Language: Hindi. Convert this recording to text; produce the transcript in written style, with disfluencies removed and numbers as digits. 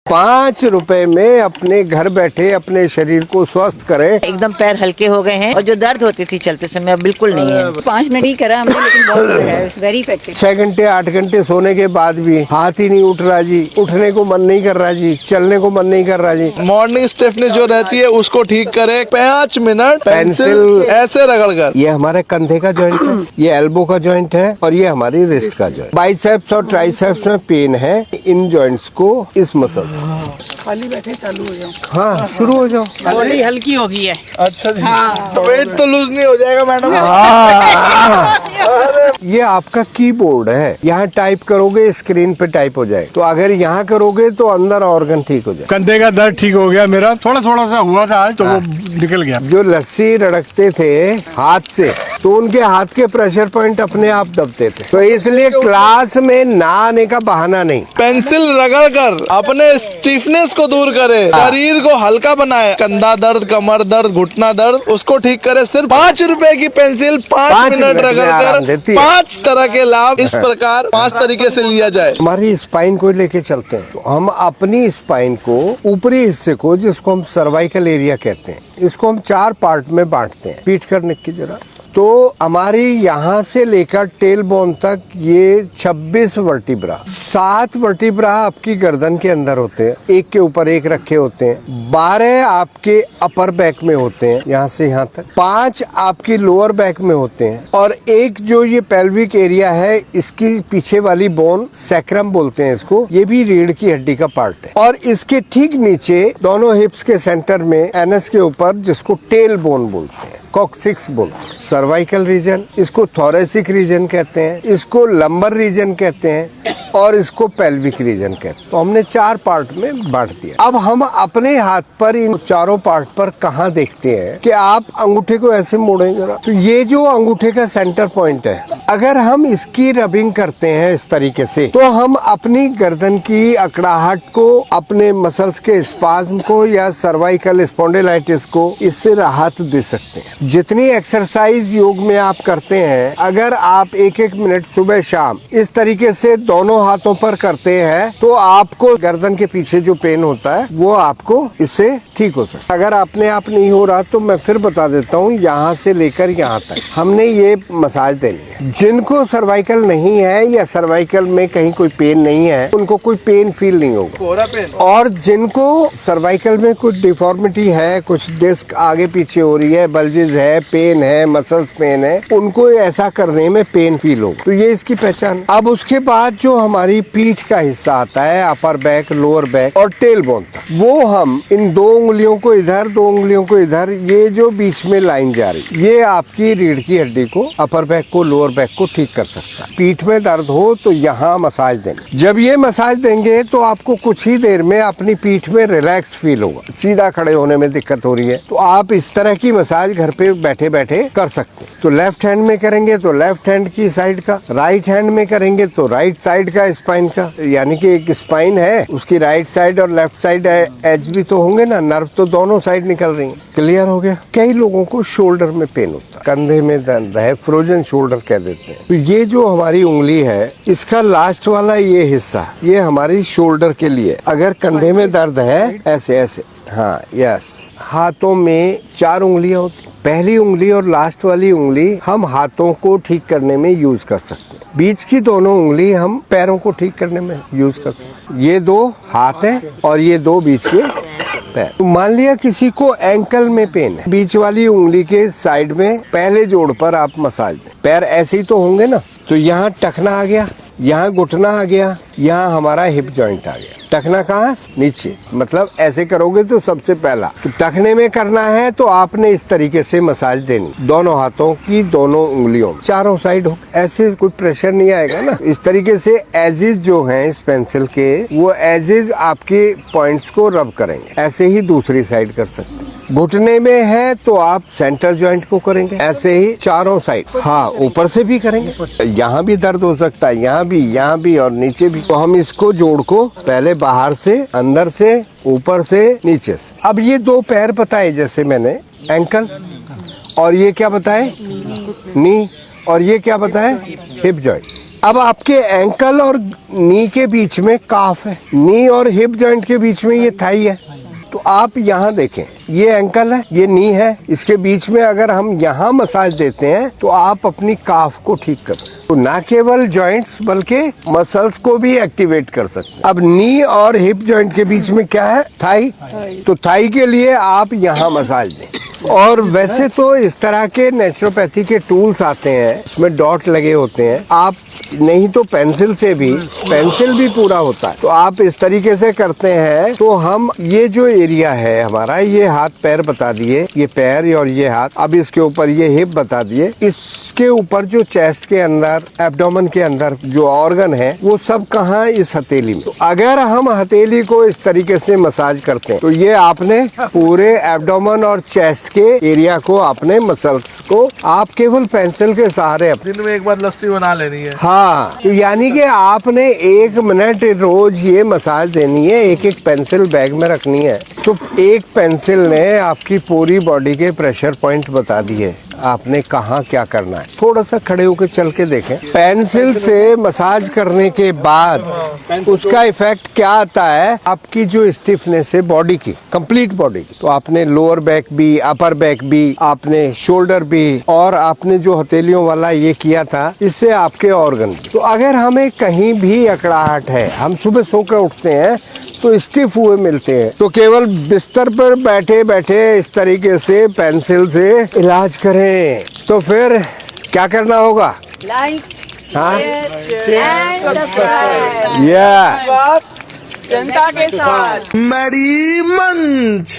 5 रुपए में अपने घर बैठे अपने शरीर को स्वस्थ करें। एकदम पैर हल्के हो गए हैं और जो दर्द होती थी चलते समय अब बिल्कुल नहीं है। 5 मिनट ही करा हमने, लेकिन बहुत है, वेरी इफेक्टिव। 6 घंटे 8 घंटे सोने के बाद भी हाथ ही नहीं उठ रहा जी, उठने को मन नहीं कर रहा जी, चलने को मन नहीं कर रहा जी। मॉर्निंग स्टिफनेस जो रहती है उसको ठीक करे। 5 मिनट पेंसिल ऐसे रगड़ कर। ये हमारे कंधे का जॉइंट है, ये एल्बो का जॉइंट है और ये हमारी रिस्ट का जॉइंट। बाइसेप्स और ट्राइसेप्स में पेन है, इन जॉइंट्स को इस मसल खाली बैठे चालू हो जाओ। हाँ शुरू हो जाओ। बॉडी हल्की हो गई है। अच्छा जी, तो वेट तो लूज नहीं हो जाएगा मैडम? ये आपका कीबोर्ड है, यहाँ टाइप करोगे स्क्रीन पे टाइप हो जाए, तो अगर यहाँ करोगे तो अंदर ऑर्गन ठीक हो जाए। कंधे का दर्द ठीक हो गया मेरा, थोड़ा थोड़ा सा हुआ था आज, तो वो निकल गया। जो लस्सी रड़कते थे हाथ से, तो उनके हाथ के प्रेशर पॉइंट अपने आप दबते थे, तो इसलिए क्लास में ना आने का बहाना नहीं। पेंसिल रगड़ कर अपने स्टिफनेस को दूर करे, शरीर को हल्का बनाए। कंधा दर्द, कमर दर्द, घुटना दर्द, उसको ठीक करे। सिर्फ 5 रुपए की पेंसिल 5 मिनट रगड़ कर 5 तरह के लाभ इस प्रकार 5 तरीके से लिया जाए। हमारी स्पाइन को लेके चलते हैं, तो हम अपनी स्पाइन को ऊपरी हिस्से को, जिसको हम सर्वाइकल एरिया कहते हैं, इसको हम 4 पार्ट में बांटते हैं। पीठ करने की जरा, तो हमारी यहाँ से लेकर टेल बोन तक ये 26 वर्टिब्रा, 7 वर्टिब्रा आपकी गर्दन के अंदर होते हैं, एक के ऊपर एक रखे होते हैं। 12 आपके अपर बैक में होते हैं, यहाँ से यहाँ तक। 5 आपकी लोअर बैक में होते हैं, और एक जो ये पेल्विक एरिया है, इसकी पीछे वाली बोन सैक्रम बोलते हैं इसको, ये भी रीढ़ की हड्डी का पार्ट है। और इसके ठीक नीचे दोनों हिप्स के सेंटर में एनस के ऊपर, जिसको टेल बोन बोलते हैं, कॉक्सिक्स बोन, सर्वाइकल रीजन, इसको थोरेसिक रीजन कहते हैं, इसको लंबर रीजन कहते हैं, और इसको पेल्विक रीजन कहते हैं। तो हमने 4 पार्ट में बांट दिया। अब हम अपने हाथ पर इन चारों पार्ट पर कहाँ देखते हैं कि आप अंगूठे को ऐसे मोड़ें जरा, तो ये जो अंगूठे का सेंटर पॉइंट है, अगर हम इसकी रबिंग करते हैं इस तरीके से, तो हम अपनी गर्दन की अकड़ाहट को, अपने मसल्स के स्पाज्म को या सर्वाइकल स्पॉन्डिलाइटिस को इससे राहत दे सकते हैं। जितनी एक्सरसाइज योग में आप करते हैं, अगर आप 1-1 मिनट सुबह शाम इस तरीके से दोनों हाथों पर करते हैं, तो आपको गर्दन के पीछे जो पेन होता है वो आपको इससे ठीक हो सकता है। अगर अपने आप नहीं हो रहा तो मैं फिर बता देता हूँ, यहाँ से लेकर यहाँ तक हमने ये मसाज देनी है। जिनको सर्वाइकल नहीं है या सर्वाइकल में कहीं कोई पेन नहीं है, उनको कोई पेन फील नहीं होगा। और जिनको सर्वाइकल में कुछ डिफॉर्मिटी है, कुछ डिस्क आगे पीछे हो रही है, बल्जेस है, पेन है, मसल्स पेन है, उनको ऐसा करने में पेन फील होगा। तो ये इसकी पहचान। अब उसके बाद जो हमारी पीठ का हिस्सा आता है, अपर बैक, लोअर बैक और टेल बोन तक, वो हम इन 2 उंगलियों को इधर, 2 उंगलियों को इधर, ये जो बीच में लाइन जा रही, ये आपकी रीढ़ की हड्डी को, अपर बैक को, लोअर बैक को ठीक कर सकता है। पीठ में दर्द हो तो यहाँ मसाज देंगे। जब ये मसाज देंगे तो आपको कुछ ही देर में अपनी पीठ में रिलैक्स फील होगा। सीधा खड़े होने में दिक्कत हो रही है तो आप इस तरह की मसाज घर पे बैठे बैठे कर सकते हैं। तो लेफ्ट हैंड में करेंगे तो लेफ्ट हैंड की साइड का, राइट हैंड में करेंगे तो राइट साइड का स्पाइन का, यानी कि एक स्पाइन है, उसकी राइट साइड और लेफ्ट साइड एज भी तो होंगे ना, नर्व तो दोनों साइड निकल रही है। क्लियर हो गया? कई लोगों को शोल्डर में पेन होता है, कंधे में दर्द है, फ्रोजन शोल्डर कह देते हैं। तो ये जो हमारी उंगली है, इसका लास्ट वाला ये हिस्सा, ये हमारी शोल्डर के लिए। अगर कंधे में दर्द है, ऐसे ऐसे, हाँ यस। हाथों में 4 उंगलियां होती, पहली उंगली और लास्ट वाली उंगली हम हाथों को ठीक करने में यूज कर सकते हैं। बीच की दोनों उंगली हम पैरों को ठीक करने में यूज कर सकते हैं। ये 2 हाथ हैं और ये 2 बीच के पैर। तो मान लिया किसी को एंकल में पेन है, बीच वाली उंगली के साइड में पहले जोड़ पर आप मसाज दें। पैर ऐसे ही तो होंगे ना, तो यहाँ टखना आ गया, यहाँ घुटना आ गया, यहाँ हमारा हिप जॉइंट आ गया। टखना कहाँ? नीचे, मतलब ऐसे करोगे तो सबसे पहला तो टखने में करना है, तो आपने इस तरीके से मसाज देनी, दोनों हाथों की, दोनों उंगलियों, चारों साइड हो। ऐसे कोई प्रेशर नहीं आएगा ना। इस तरीके से एजेस जो हैं इस पेंसिल के, वो एजेस आपके पॉइंट्स को रब करेंगे। ऐसे ही दूसरी साइड कर सकते हैं। घुटने में है तो आप सेंटर जॉइंट को करेंगे, ऐसे ही चारों साइड। हाँ, ऊपर से भी करेंगे, यहाँ भी दर्द हो सकता है, यहाँ भी और नीचे भी। तो हम इसको जोड़ को पहले बाहर से, अंदर से, ऊपर से, नीचे से। अब ये 2 पैर बताए, जैसे मैंने एंकल, और ये क्या बताए? नी, और ये क्या बताए? Hip joint. अब आपके एंकल और नी के बीच में काफ है, नी और हिप जॉइंट के बीच में ये थाई है। तो आप यहाँ देखें, ये एंकल है, ये नी है, इसके बीच में अगर हम यहाँ मसाज देते हैं तो आप अपनी काफ को ठीक कर सकते हैं। तो ना केवल जॉइंट्स बल्कि मसल्स को भी एक्टिवेट कर सकते हैं। अब नी और हिप जॉइंट के बीच में क्या है? थाई। तो थाई के लिए आप यहाँ मसाज दें। और वैसे तो इस तरह के नेचुरोपैथी के टूल्स आते हैं, उसमें डॉट लगे होते हैं। आप नहीं तो पेंसिल से भी, पेंसिल भी पूरा होता है। तो आप इस तरीके से करते हैं तो हम ये जो एरिया है हमारा, ये हाथ पैर बता दिए, ये पैर और ये हाथ, अब इसके ऊपर ये हिप बता दिए, इसके ऊपर जो चेस्ट के अंदर, एब्डोमेन के अंदर जो ऑर्गन है वो सब कहाँ? इस हथेली में। तो अगर हम हथेली को इस तरीके से मसाज करते हैं तो ये आपने पूरे एब्डोमेन और चेस्ट के एरिया को, आपने मसल्स को आप केवल पेंसिल के सहारे दिन में एक बार लस्सी बना लेनी है। हाँ, तो यानी कि आपने 1 मिनट रोज ये मसाज देनी है, एक एक पेंसिल बैग में रखनी है। तो एक पेंसिल ने आपकी पूरी बॉडी के प्रेशर पॉइंट बता दिए, आपने कहाँ क्या करना है। थोड़ा सा खड़े होकर चल के देखें। पेंसिल से मसाज करने के बाद उसका इफेक्ट क्या आता है? आपकी जो स्टिफनेस है बॉडी की, कंप्लीट बॉडी की, तो आपने लोअर बैक भी, अपर बैक भी, आपने शोल्डर भी, और आपने जो हथेलियों वाला ये किया था, इससे आपके ऑर्गन। तो अगर हमें कहीं भी अकड़ाहट है, हम सुबह सो कर उठते हैं तो स्टिफ हुए मिलते हैं, तो केवल बिस्तर पर बैठे बैठे इस तरीके से पेंसिल से इलाज करें। तो फिर क्या करना होगा? लाइक, हाँ, एंड सब्सक्राइब। या जनता के साथ। मैरी मंच।